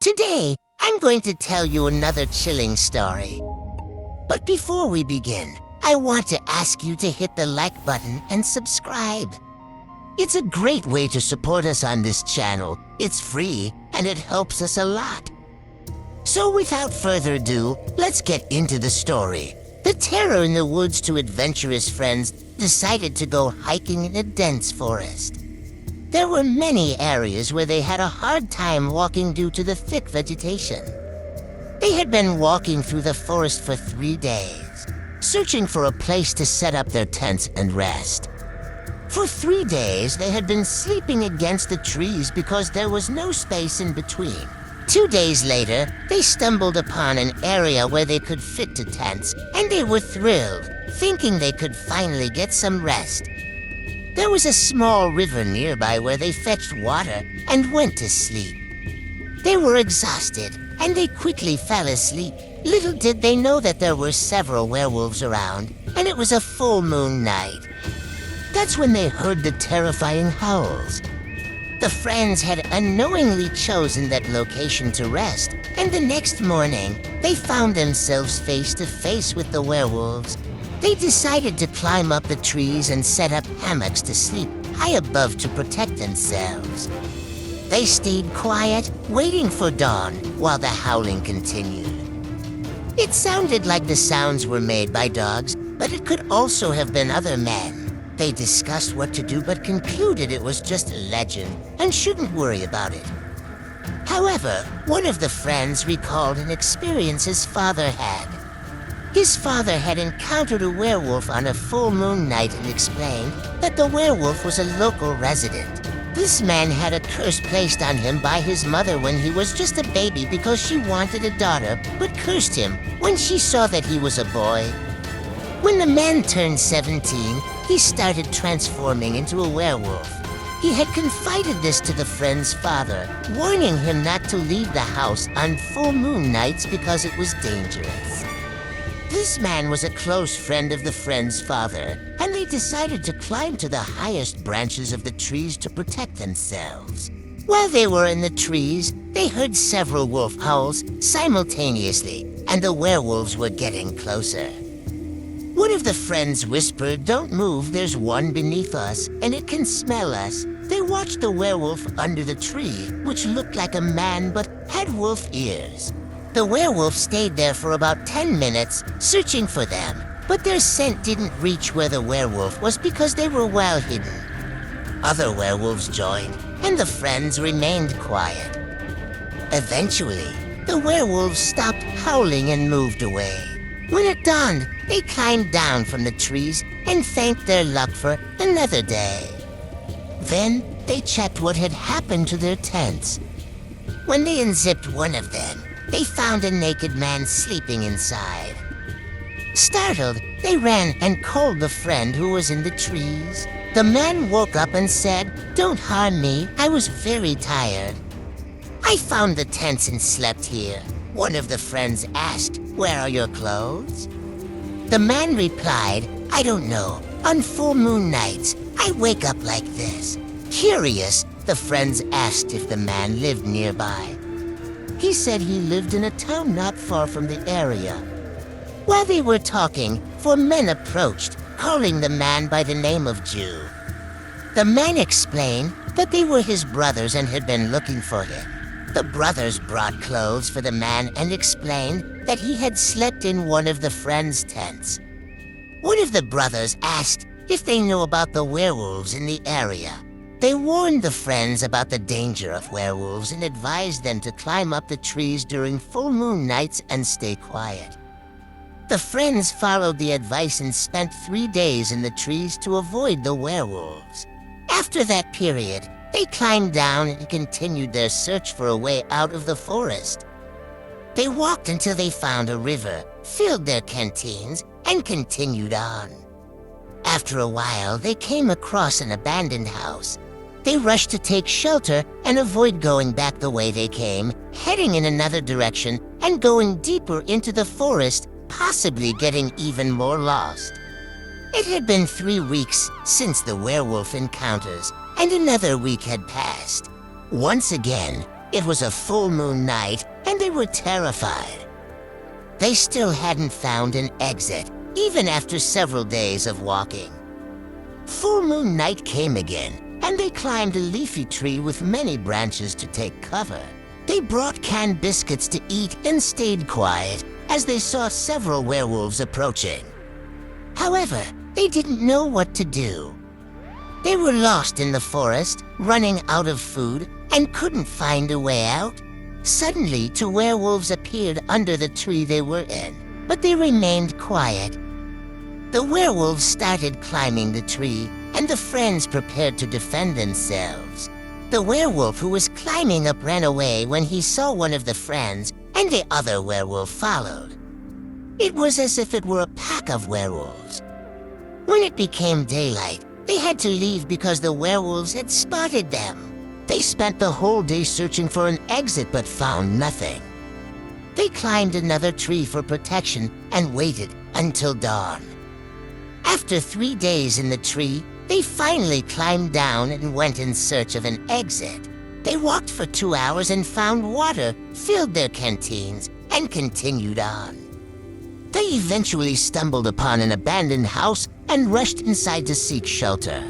Today, I'm going to tell you another chilling story. But before we begin, I want to ask you to hit the like button and subscribe. It's a great way to support us on this channel. It's free, and it helps us a lot. So without further ado, let's get into the story. The terror in the woods two adventurous friends decided to go hiking in a dense forest. There were many areas where they had a hard time walking due to the thick vegetation. They had been walking through the forest for 3 days, searching for a place to set up their tents and rest. For 3 days, they had been sleeping against the trees because there was no space in between. 2 days later, they stumbled upon an area where they could fit to tents, and they were thrilled, thinking they could finally get some rest. There was a small river nearby where they fetched water and went to sleep. They were exhausted, and they quickly fell asleep. Little did they know that there were several werewolves around, and it was a full moon night. That's when they heard the terrifying howls. The friends had unknowingly chosen that location to rest, and the next morning, they found themselves face to face with the werewolves. They decided to climb up the trees and set up hammocks to sleep high above to protect themselves. They stayed quiet, waiting for dawn, while the howling continued. It sounded like the sounds were made by dogs, but it could also have been other men. They discussed what to do but concluded it was just a legend and shouldn't worry about it. However, one of the friends recalled an experience his father had. His father had encountered a werewolf on a full moon night and explained that the werewolf was a local resident. This man had a curse placed on him by his mother when he was just a baby because she wanted a daughter, but cursed him when she saw that he was a boy. When the man turned 17, he started transforming into a werewolf. He had confided this to the friend's father, warning him not to leave the house on full moon nights because it was dangerous. This man was a close friend of the friend's father, and they decided to climb to the highest branches of the trees to protect themselves. While they were in the trees, they heard several wolf howls simultaneously, and the werewolves were getting closer. One of the friends whispered, "Don't move, there's one beneath us, and it can smell us." They watched the werewolf under the tree, which looked like a man but had wolf ears. The werewolf stayed there for about 10 minutes, searching for them, but their scent didn't reach where the werewolf was because they were well hidden. Other werewolves joined, and the friends remained quiet. Eventually, the werewolves stopped howling and moved away. When it dawned, they climbed down from the trees and thanked their luck for another day. Then, they checked what had happened to their tents. When they unzipped one of them, they found a naked man sleeping inside. Startled, they ran and called the friend who was in the trees. The man woke up and said, "Don't harm me, I was very tired. I found the tents and slept here." One of the friends asked, "Where are your clothes?" The man replied, "I don't know. On full moon nights, I wake up like this." Curious, the friends asked if the man lived nearby. He said he lived in a town not far from the area. While they were talking, 4 men approached, calling the man by the name of Jew. The man explained that they were his brothers and had been looking for him. The brothers brought clothes for the man and explained that he had slept in one of the friends' tents. One of the brothers asked if they knew about the werewolves in the area. They warned the friends about the danger of werewolves and advised them to climb up the trees during full moon nights and stay quiet. The friends followed the advice and spent 3 days in the trees to avoid the werewolves. After that period, they climbed down and continued their search for a way out of the forest. They walked until they found a river, filled their canteens, and continued on. After a while, they came across an abandoned house. They rushed to take shelter and avoid going back the way they came, heading in another direction and going deeper into the forest, possibly getting even more lost. It had been 3 weeks since the werewolf encounters, and another week had passed. Once again, It was a full moon night, and they were terrified. They still hadn't found an exit, even after several days of walking. Full moon night came again, and they climbed a leafy tree with many branches to take cover. They brought canned biscuits to eat and stayed quiet as they saw several werewolves approaching. However, they didn't know what to do. They were lost in the forest, running out of food, and couldn't find a way out. Suddenly, two werewolves appeared under the tree they were in, but they remained quiet. The werewolves started climbing the tree, and the friends prepared to defend themselves. The werewolf who was climbing up ran away when he saw one of the friends, and the other werewolf followed. It was as if it were a pack of werewolves. When it became daylight, they had to leave because the werewolves had spotted them. They spent the whole day searching for an exit but found nothing. They climbed another tree for protection and waited until dawn. After 3 days in the tree, they finally climbed down and went in search of an exit. They walked for 2 hours and found water, filled their canteens, and continued on. They eventually stumbled upon an abandoned house and rushed inside to seek shelter.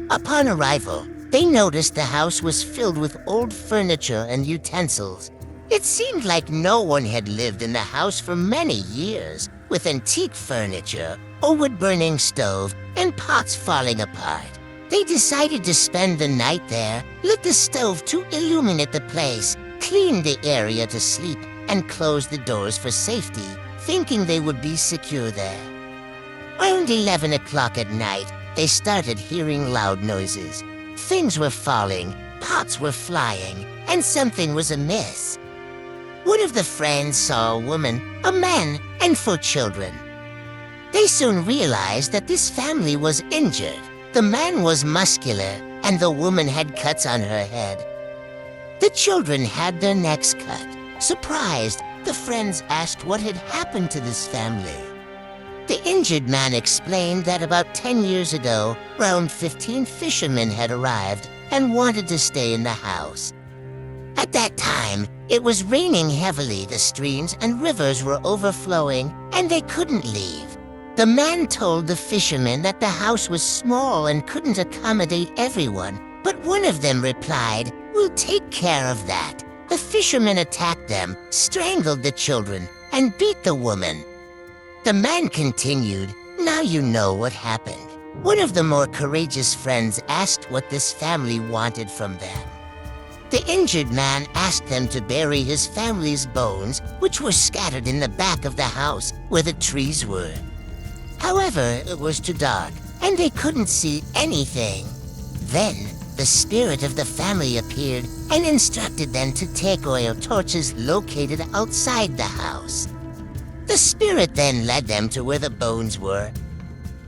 Upon arrival, they noticed the house was filled with old furniture and utensils. It seemed like no one had lived in the house for many years, with antique furniture, a wood-burning stove, and pots falling apart. They decided to spend the night there, lit the stove to illuminate the place, cleaned the area to sleep, and closed the doors for safety, thinking they would be secure there. Around 11 o'clock at night, they started hearing loud noises. Things were falling, pots were flying, and something was amiss. One of the friends saw a woman, a man, and 4 children. They soon realized that this family was injured. The man was muscular, and the woman had cuts on her head. The children had their necks cut. Surprised, the friends asked what had happened to this family. The injured man explained that about 10 years ago, around 15 fishermen had arrived and wanted to stay in the house. At that time, it was raining heavily, the streams and rivers were overflowing, and they couldn't leave. The man told the fishermen that the house was small and couldn't accommodate everyone, but one of them replied, "We'll take care of that." The fishermen attacked them, strangled the children, and beat the woman. The man continued, "Now you know what happened." One of the more courageous friends asked what this family wanted from them. The injured man asked them to bury his family's bones, which were scattered in the back of the house where the trees were. However, it was too dark, and they couldn't see anything. Then, the spirit of the family appeared and instructed them to take oil torches located outside the house. The spirit then led them to where the bones were.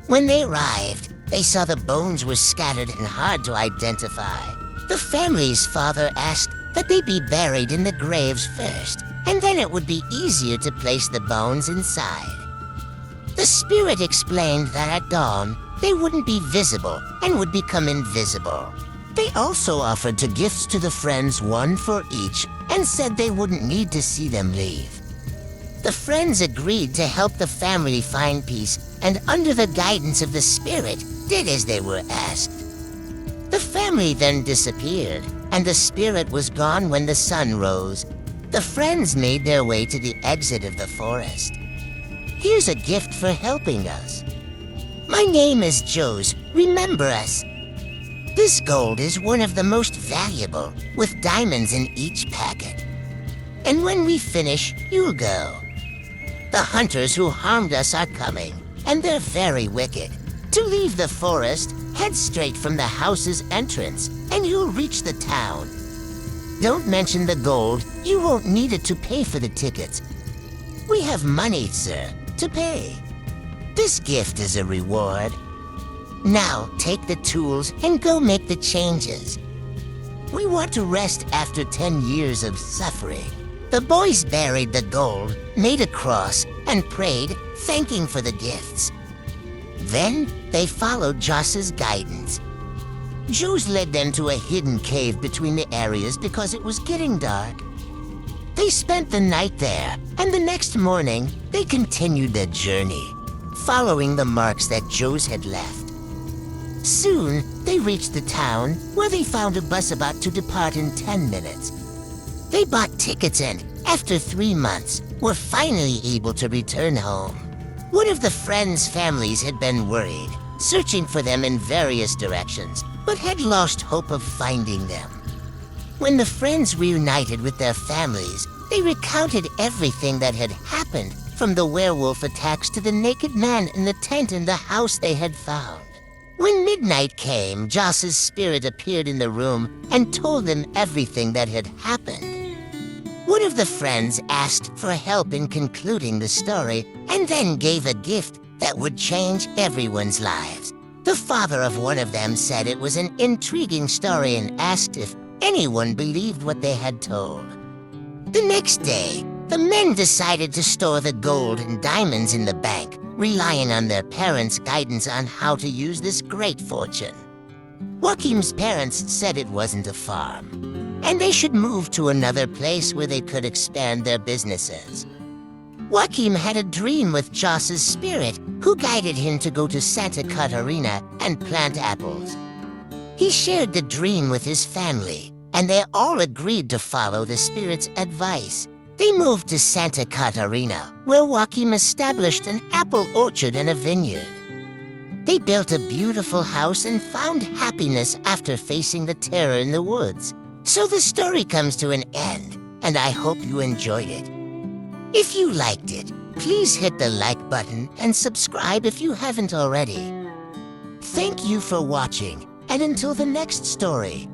When they arrived, they saw the bones were scattered and hard to identify. The family's father asked that they be buried in the graves first, and then it would be easier to place the bones inside. The spirit explained that at dawn, they wouldn't be visible and would become invisible. They also offered to gifts to the friends, one for each, and said they wouldn't need to see them leave. The friends agreed to help the family find peace, and under the guidance of the spirit, did as they were asked. The family then disappeared, and the spirit was gone when the sun rose. The friends made their way to the exit of the forest. Here's a gift for helping us. My name is Joe's. Remember us. This gold is one of the most valuable, with diamonds in each packet. And when we finish, you'll go. The hunters who harmed us are coming, and they're very wicked. To leave the forest, head straight from the house's entrance, and you'll reach the town. Don't mention the gold. You won't need it to pay for the tickets. We have money, sir, to pay. This gift is a reward. Now, take the tools and go make the changes. We want to rest after 10 years of suffering. The boys buried the gold, made a cross, and prayed, thanking for the gifts. Then, they followed Joss's guidance. Joe's led them to a hidden cave between the areas because it was getting dark. They spent the night there, and the next morning, they continued their journey, following the marks that Joe's had left. Soon, they reached the town, where they found a bus about to depart in 10 minutes. They bought tickets and, after 3 months, were finally able to return home. One of the friends' families had been worried, searching for them in various directions, but had lost hope of finding them. When the friends reunited with their families, they recounted everything that had happened, from the werewolf attacks to the naked man in the tent in the house they had found. When midnight came, Joss's spirit appeared in the room and told them everything that had happened. One of the friends asked for help in concluding the story and then gave a gift that would change everyone's lives. The father of one of them said it was an intriguing story and asked if anyone believed what they had told. The next day, the men decided to store the gold and diamonds in the bank, relying on their parents' guidance on how to use this great fortune. Joachim's parents said it wasn't a farm, and they should move to another place where they could expand their businesses. Joachim had a dream with Joss's spirit, who guided him to go to Santa Catarina and plant apples. He shared the dream with his family, and they all agreed to follow the spirit's advice. They moved to Santa Catarina, where Joachim established an apple orchard and a vineyard. They built a beautiful house and found happiness after facing the terror in the woods. So the story comes to an end, and I hope you enjoyed it. If you liked it, please hit the like button and subscribe if you haven't already. Thank you for watching, and until the next story.